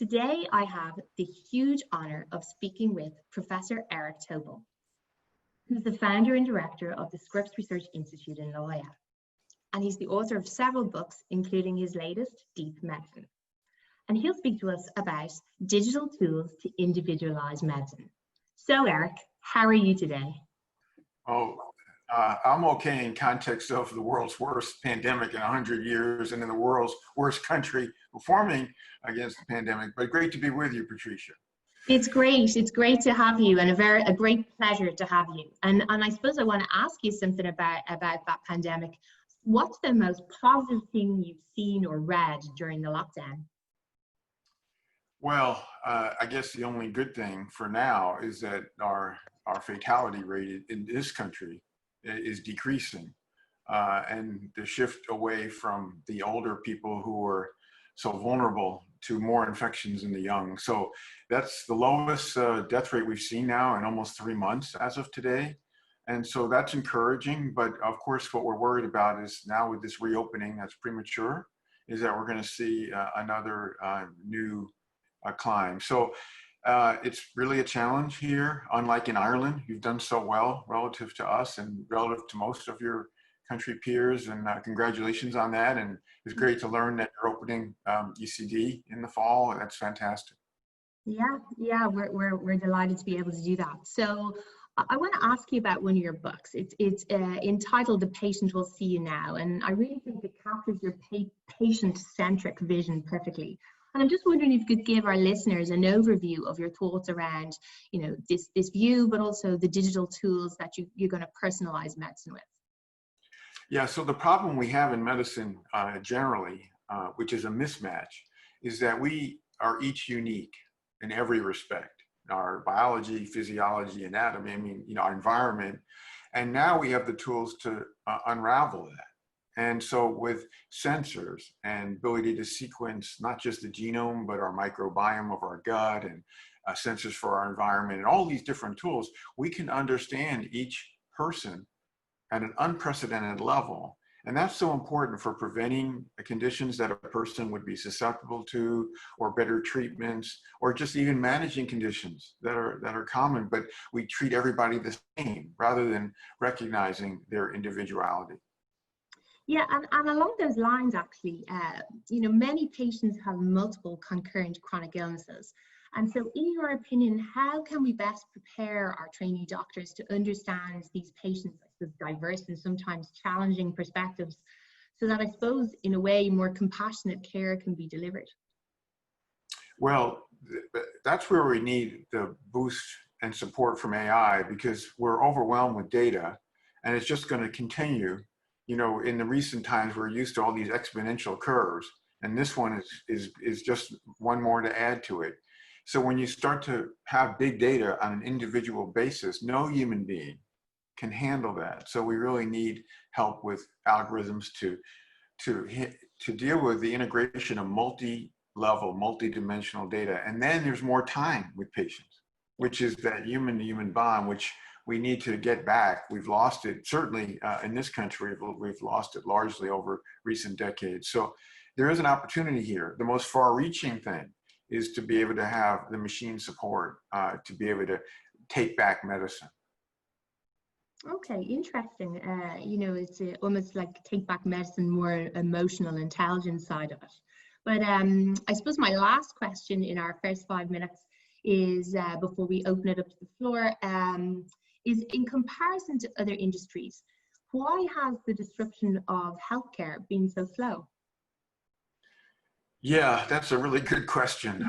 Today, I have the huge honor of speaking with Professor Eric Topol, who's the founder and director of the Scripps Research Institute in La Jolla. And he's the author of several books, including his latest, Deep Medicine. And he'll speak to us about digital tools to individualize medicine. So, Eric, how are you today? I'm okay in context of the world's worst pandemic in 100 years and in the world's worst country performing against the pandemic, but great to be with you, Patricia. It's great. It's great to have you, and a great pleasure to have you. And I suppose I want to ask you something about that pandemic. What's the most positive thing you've seen or read during the lockdown? Well, I guess the only good thing for now is that our fatality rate in this country is decreasing, and the shift away from the older people who are so vulnerable to more infections in the young. So that's the lowest death rate we've seen now in almost 3 months as of today. And so that's encouraging. But of course, what we're worried about is now with this reopening that's premature, is that we're going to see another new climb. So it's really a challenge here. Unlike in Ireland, you've done so well relative to us and relative to most of your country peers, and congratulations on that. And it's great to learn that you're opening ECD in the fall. That's fantastic. Yeah, we're delighted to be able to do that. So I want to ask you about one of your books. It's entitled "The Patient Will See You Now," and I really think it captures your patient-centric vision perfectly. And I'm just wondering if you could give our listeners an overview of your thoughts around, this view, but also the digital tools that you're going to personalize medicine with. Yeah, so the problem we have in medicine generally, which is a mismatch, is that we are each unique in every respect. Our biology, physiology, anatomy, our environment. And now we have the tools to unravel that. And so with sensors and ability to sequence not just the genome, but our microbiome of our gut and sensors for our environment and all these different tools, we can understand each person at an unprecedented level. And that's so important for preventing conditions that a person would be susceptible to, or better treatments, or just even managing conditions that are common, but we treat everybody the same rather than recognizing their individuality. Yeah, and along those lines, actually, many patients have multiple concurrent chronic illnesses. And so in your opinion, how can we best prepare our trainee doctors to understand these patients with diverse and sometimes challenging perspectives, so that I suppose, in a way, more compassionate care can be delivered? Well, that's where we need the boost and support from AI, because we're overwhelmed with data, and it's just going to continue. In the recent times, we're used to all these exponential curves, and this one is just one more to add to it. So when you start to have big data on an individual basis, no human being can handle that. So we really need help with algorithms to deal with the integration of multi-level, multi-dimensional data. And then there's more time with patients, which is that human-to-human bond, which we need to get back. We've lost it, certainly in this country, we've lost it largely over recent decades. So there is an opportunity here. The most far-reaching thing is to be able to have the machine support to be able to take back medicine. Okay, interesting. It's almost like take back medicine, more emotional intelligence side of it. But I suppose my last question in our first 5 minutes is, before we open it up to the floor, is in comparison to other industries, why has the disruption of healthcare been so slow? Yeah, that's a really good question.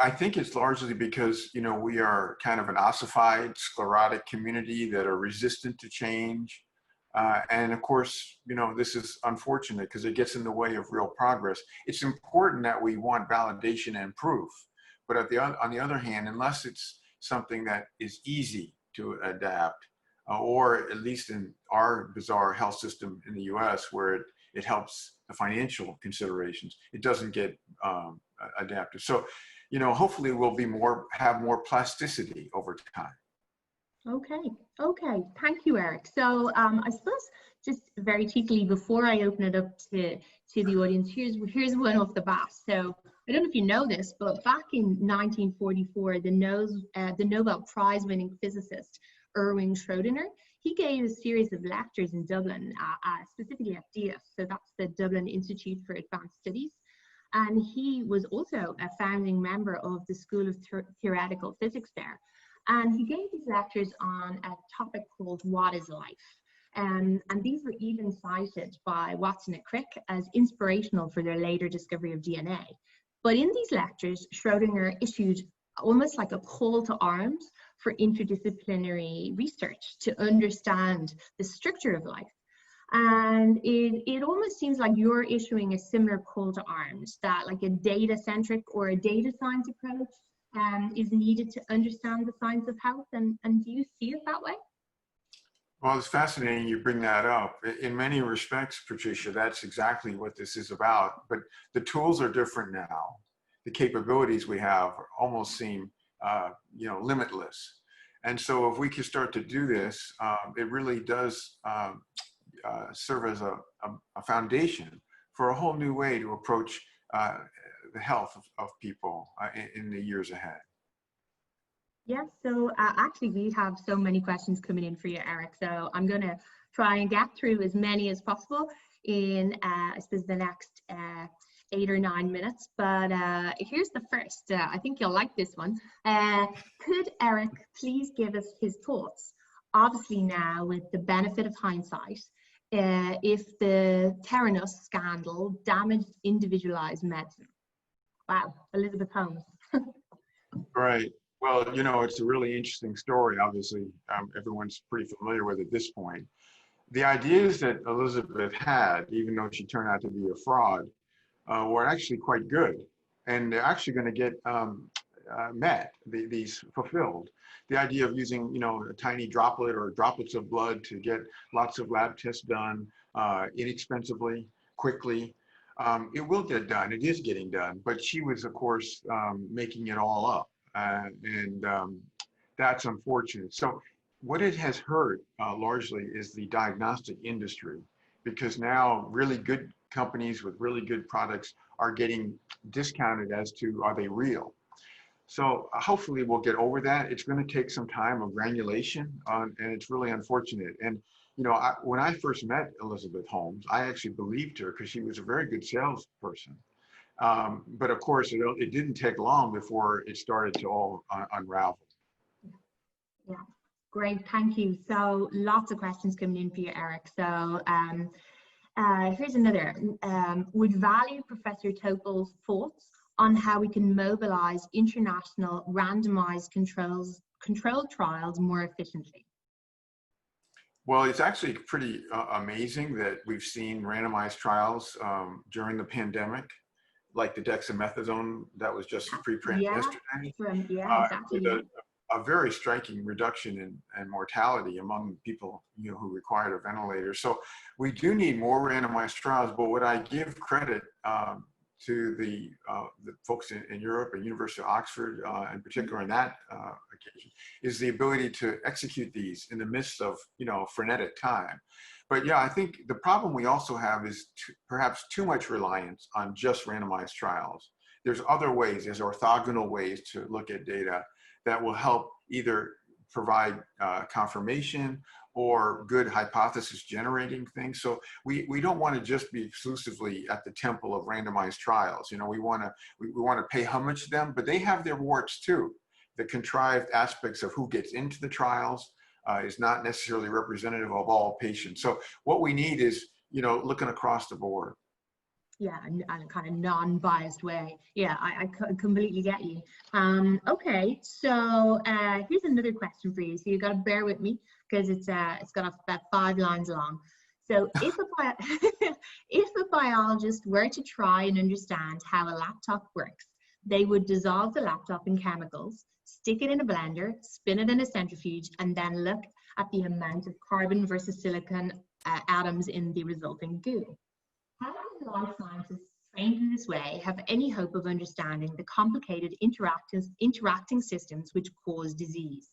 I think it's largely because, we are kind of an ossified, sclerotic community that are resistant to change. And of course, this is unfortunate because it gets in the way of real progress. It's important that we want validation and proof. But on the other hand, unless it's something that is easy to adapt, or at least in our bizarre health system in the US, where it helps the financial considerations, it doesn't get adapted. So, hopefully we'll have more plasticity over time. Okay. Thank you, Eric. So I suppose just very cheekily, before I open it up to the audience, here's one off the bat. So I don't know if you know this, but back in 1944, the Nobel Prize-winning physicist Erwin Schrodingers, he gave a series of lectures in Dublin, specifically at DIAF, so that's the Dublin Institute for Advanced Studies. And he was also a founding member of the School of Theoretical Physics there. And he gave these lectures on a topic called What is Life? And these were even cited by Watson and Crick as inspirational for their later discovery of DNA. But in these lectures, Schrodinger issued almost like a call to arms for interdisciplinary research to understand the structure of life. And it almost seems like you're issuing a similar call to arms, that like a data-centric or a data science approach is needed to understand the science of health. And do you see it that way? Well, it's fascinating you bring that up. In many respects, Patricia, that's exactly what this is about. But the tools are different now. The capabilities we have almost seem, limitless. And so if we can start to do this, it really does serve as a foundation for a whole new way to approach the health of people in the years ahead. Yeah, so actually we have so many questions coming in for you, Eric. So I'm going to try and get through as many as possible in, I suppose, the next 8 or 9 minutes. But here's the first. I think you'll like this one. Could Eric please give us his thoughts, obviously now with the benefit of hindsight, if the Theranos scandal damaged individualized medicine? Wow, Elizabeth Holmes. Right. Well, it's a really interesting story. Obviously, everyone's pretty familiar with it at this point. The ideas that Elizabeth had, even though she turned out to be a fraud, were actually quite good. And they're actually going to get these fulfilled. The idea of using, a tiny droplet or droplets of blood to get lots of lab tests done inexpensively, quickly. It will get done. It is getting done. But she was, of course, making it all up. And that's unfortunate. So what it has hurt largely is the diagnostic industry, because now really good companies with really good products are getting discounted as to, are they real? So hopefully we'll get over that. It's going to take some time of granulation, and it's really unfortunate. And when I first met Elizabeth Holmes, I actually believed her because she was a very good salesperson. But of course, it didn't take long before it started to all unravel. Yeah, great, thank you. So lots of questions coming in for you, Eric. So here's another. Would value Professor Topol's thoughts on how we can mobilize international randomized controlled trials more efficiently? Well, it's actually pretty amazing that we've seen randomized trials during the pandemic, like the dexamethasone that was just pre-printed yesterday. Exactly. With a very striking reduction in mortality among people who required a ventilator. So we do need more randomized trials, but what I give credit to the folks in Europe and University of Oxford, in particular on that occasion, is the ability to execute these in the midst of frenetic time. But yeah, I think the problem we also have is perhaps too much reliance on just randomized trials. There's other ways, there's orthogonal ways to look at data that will help either provide confirmation or good hypothesis generating things. So we don't want to just be exclusively at the temple of randomized trials. We want to pay homage to them, but they have their warts too. The contrived aspects of who gets into the trials is not necessarily representative of all patients. So what we need is, looking across the board. Yeah, and a kind of non-biased way. Yeah, I completely get you. Okay, so here's another question for you. So you got to bear with me because it's got about 5 lines long. So if a biologist were to try and understand how a laptop works, they would dissolve the laptop in chemicals, stick it in a blender, spin it in a centrifuge, and then look at the amount of carbon versus silicon atoms in the resulting goo. How do life scientists trained in this way have any hope of understanding the complicated interacting systems which cause disease?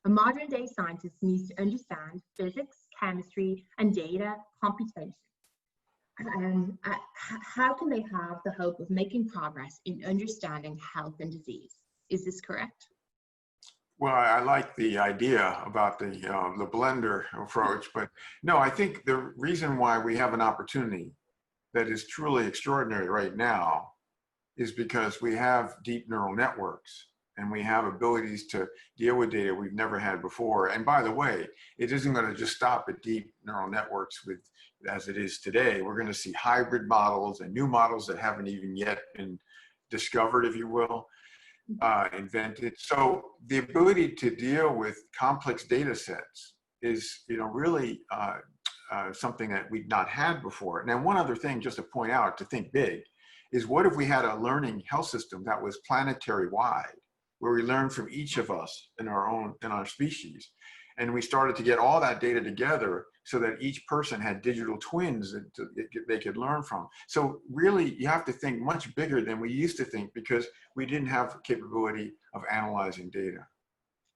A modern day scientist needs to understand physics, chemistry, and data computation. how can they have the hope of making progress in understanding health and disease? Is this correct? Well, I like the idea about the blender approach, but no, I think the reason why we have an opportunity that is truly extraordinary right now is because we have deep neural networks and we have abilities to deal with data we've never had before. And by the way, it isn't going to just stop at deep neural networks with as it is today. We're going to see hybrid models and new models that haven't even yet been discovered, if you will, invented. So the ability to deal with complex data sets is, really something that we've not had before. Now, one other thing just to point out, to think big, is what if we had a learning health system that was planetary wide, where we learn from each of us in our species, and we started to get all that data together so that each person had digital twins that they could learn from. So really, you have to think much bigger than we used to think, because we didn't have the capability of analyzing data.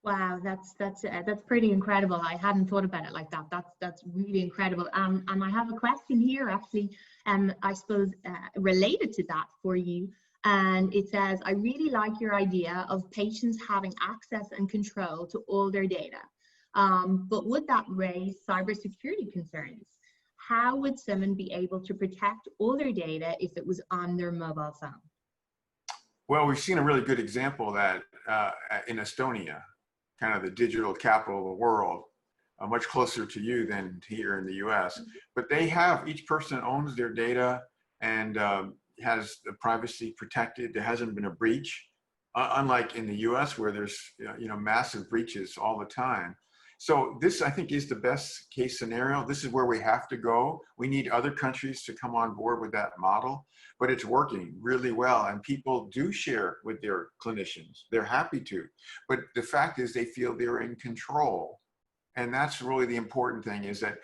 Wow, that's pretty incredible. I hadn't thought about it like that. That's really incredible. And I have a question here, actually, I suppose related to that for you. And it says, I really like your idea of patients having access and control to all their data. But would that raise cybersecurity concerns? How would someone be able to protect all their data if it was on their mobile phone? Well, we've seen a really good example of that in Estonia, kind of the digital capital of the world, much closer to you than here in the US. But they have, each person owns their data and has the privacy protected. There hasn't been a breach, unlike in the US where there's massive breaches all the time. So this, I think, is the best case scenario. This is where we have to go. We need other countries to come on board with that model, but it's working really well. And people do share with their clinicians. They're happy to. But the fact is they feel they're in control. And that's really the important thing, is that,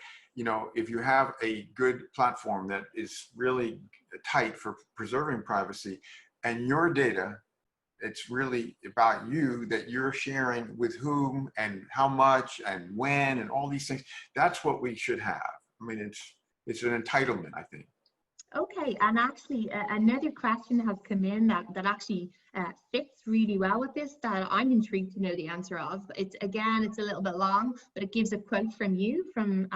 if you have a good platform that is really tight for preserving privacy, and your data, it's really about you, that you're sharing with whom and how much and when and all these things. That's what we should have. I mean, it's an entitlement, I think. Okay, and actually another question has come in that actually fits really well with this, that I'm intrigued to know the answer of. It's a little bit long, but it gives a quote from you from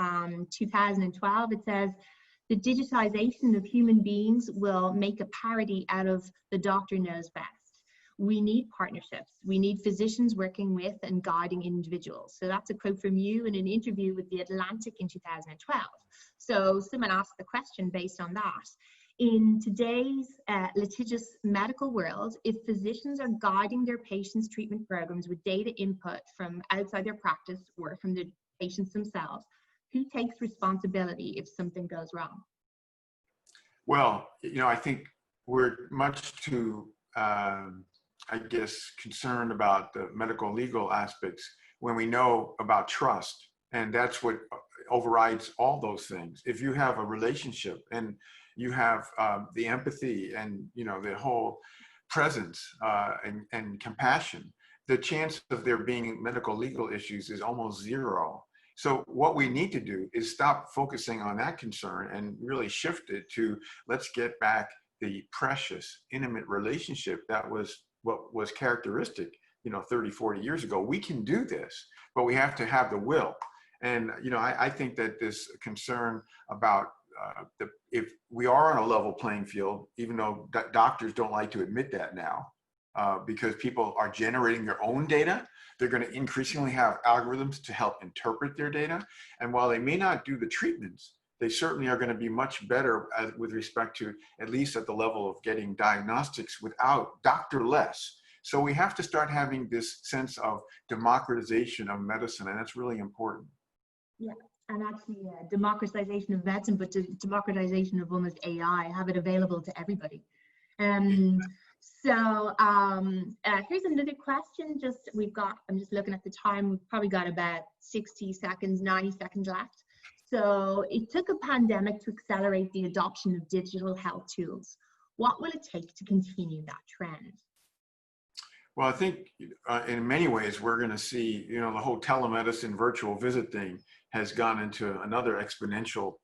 2012. It says, the digitization of human beings will make a parody out of the doctor knows best. We need partnerships. We need physicians working with and guiding individuals. So that's a quote from you in an interview with The Atlantic in 2012. So someone asked the question based on that. In today's litigious medical world, if physicians are guiding their patients' treatment programs with data input from outside their practice or from the patients themselves, who takes responsibility if something goes wrong? Well, I think we're much too concerned about the medical legal aspects when we know about trust. And that's what overrides all those things. If you have a relationship and you have the empathy and, the whole presence and compassion, the chance of there being medical legal issues is almost zero. So what we need to do is stop focusing on that concern and really shift it to, let's get back the precious, intimate relationship that was what was characteristic, 30, 40 years ago. We can do this, but we have to have the will. And, I think that this concern about if we are on a level playing field, even though doctors don't like to admit that now, because people are generating their own data, they're going to increasingly have algorithms to help interpret their data. And while they may not do the treatments, they certainly are going to be much better with respect to, at least at the level of getting diagnostics without doctor-less. So we have to start having this sense of democratization of medicine, and that's really important. Yeah, and actually democratization of medicine, but democratization of almost AI, have it available to everybody. So here's another question. I'm just looking at the time. We've probably got about 60 seconds, 90 seconds left. So it took a pandemic to accelerate the adoption of digital health tools. What will it take to continue that trend? Well, I think in many ways, we're going to see, the whole telemedicine virtual visit thing has gone into another exponential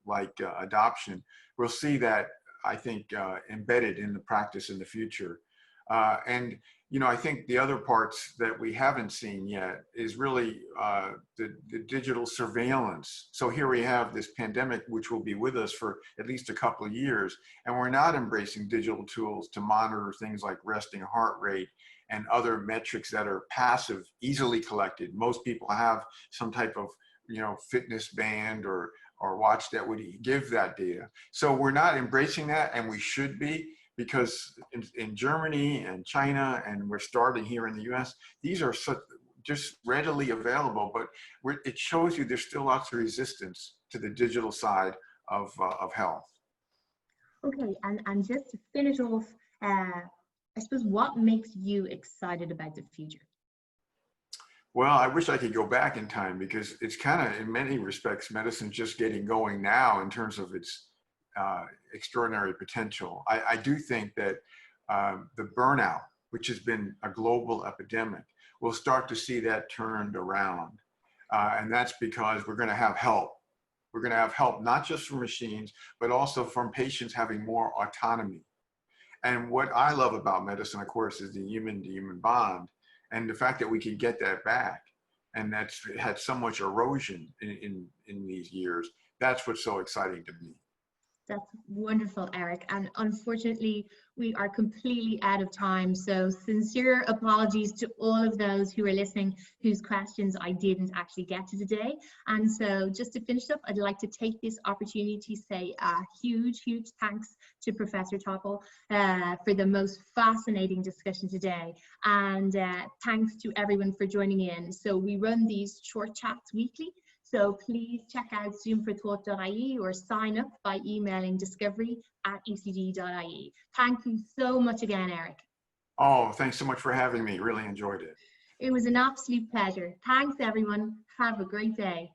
adoption, we'll see that, I think, embedded in the practice in the future. And, you know, I think the other parts that we haven't seen yet is really the digital surveillance. So here we have this pandemic, which will be with us for at least a couple of years, and we're not embracing digital tools to monitor things like resting heart rate and other metrics that are passive, easily collected. Most people have some type of, you know, fitness band or watch that would give that data. So we're not embracing that, and we should be, because in Germany and China, and we're starting here in the US, these are just readily available, but it shows you there's still lots of resistance to the digital side of health. Okay, and just to finish off, I suppose, what makes you excited about the future? Well, I wish I could go back in time, because it's kind of, in many respects, medicine's just getting going now in terms of its extraordinary potential. I do think that the burnout, which has been a global epidemic, we'll start to see that turned around. And that's because we're going to have help. We're going to have help not just from machines, but also from patients having more autonomy. And what I love about medicine, of course, is the human-to-human bond, and the fact that we can get that back. And that's had so much erosion in these years. That's what's so exciting to me. That's wonderful, Eric. And unfortunately, we are completely out of time. So sincere apologies to all of those who are listening, whose questions I didn't actually get to today. And so just to finish up, I'd like to take this opportunity to say a huge, huge thanks to Professor Topol for the most fascinating discussion today. And thanks to everyone for joining in. So we run these short chats weekly. So please check out zoomforthought.ie or sign up by emailing discovery@ecd.ie. Thank you so much again, Eric. Oh, thanks so much for having me. Really enjoyed it. It was an absolute pleasure. Thanks, everyone. Have a great day.